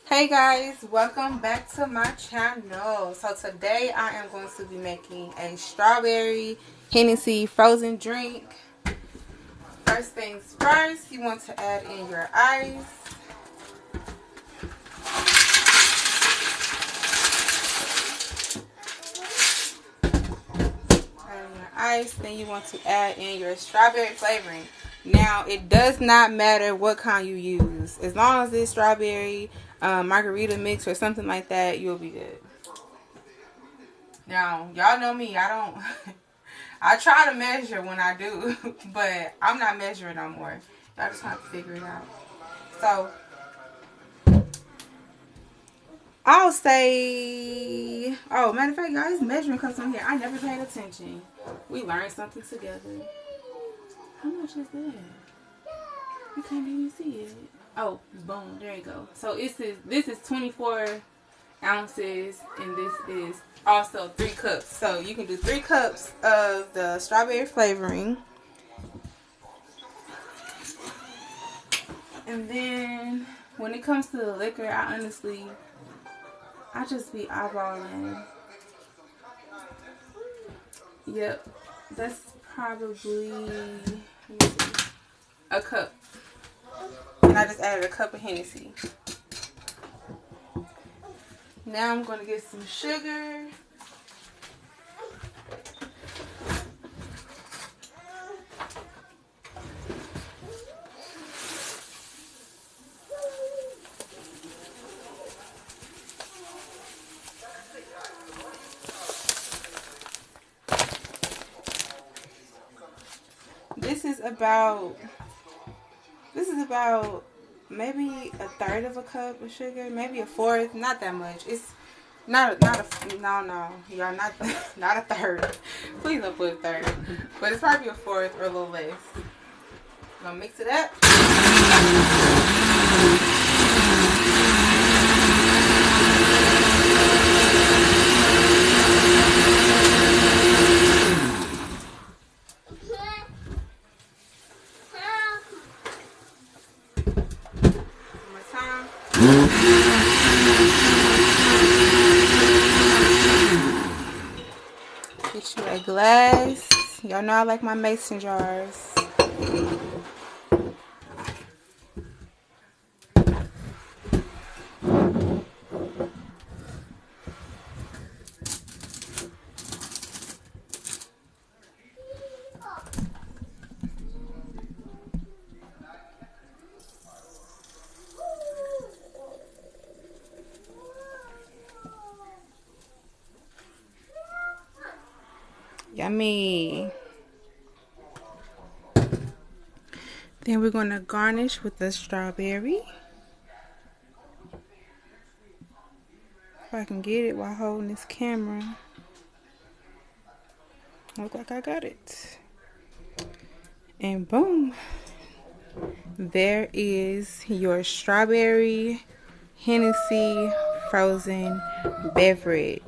Hey guys, welcome back to my channel. So today I am going to be making a strawberry Hennessy frozen drink. First things first, you want to add in your ice. Then you want to add in your strawberry flavoring. Now, it does not matter what kind you use. As long as it's strawberry, margarita mix or something like that, you'll be good. Now, y'all know me. I don't... I try to measure when I do, but I'm not measuring no more. Y'all just have to figure it out. So, I'll say... Oh, matter of fact, guys, measuring cups on here. I never paid attention. We learned something together. How much is that? You can't even see it. Oh, boom. There you go. So, this is 24 ounces, and this is also 3 cups. So, you can do 3 cups of the strawberry flavoring. And then, when it comes to the liquor, I just be eyeballing. Yep. That's probably a cup. And I just added a cup of Hennessy. Now I'm going to get some sugar. This is about maybe a third of a cup of sugar, maybe a fourth, not that much. It's not a no, y'all, not not a third. Please don't put a third, but it's probably a fourth or a little less. I'm gonna mix it up. Get you a glass. Y'all know I like my mason jars. Yummy. Then we're going to garnish with the strawberry. If I can get it while holding this camera. Look like I got it. And boom. There is your strawberry Hennessy frozen beverage.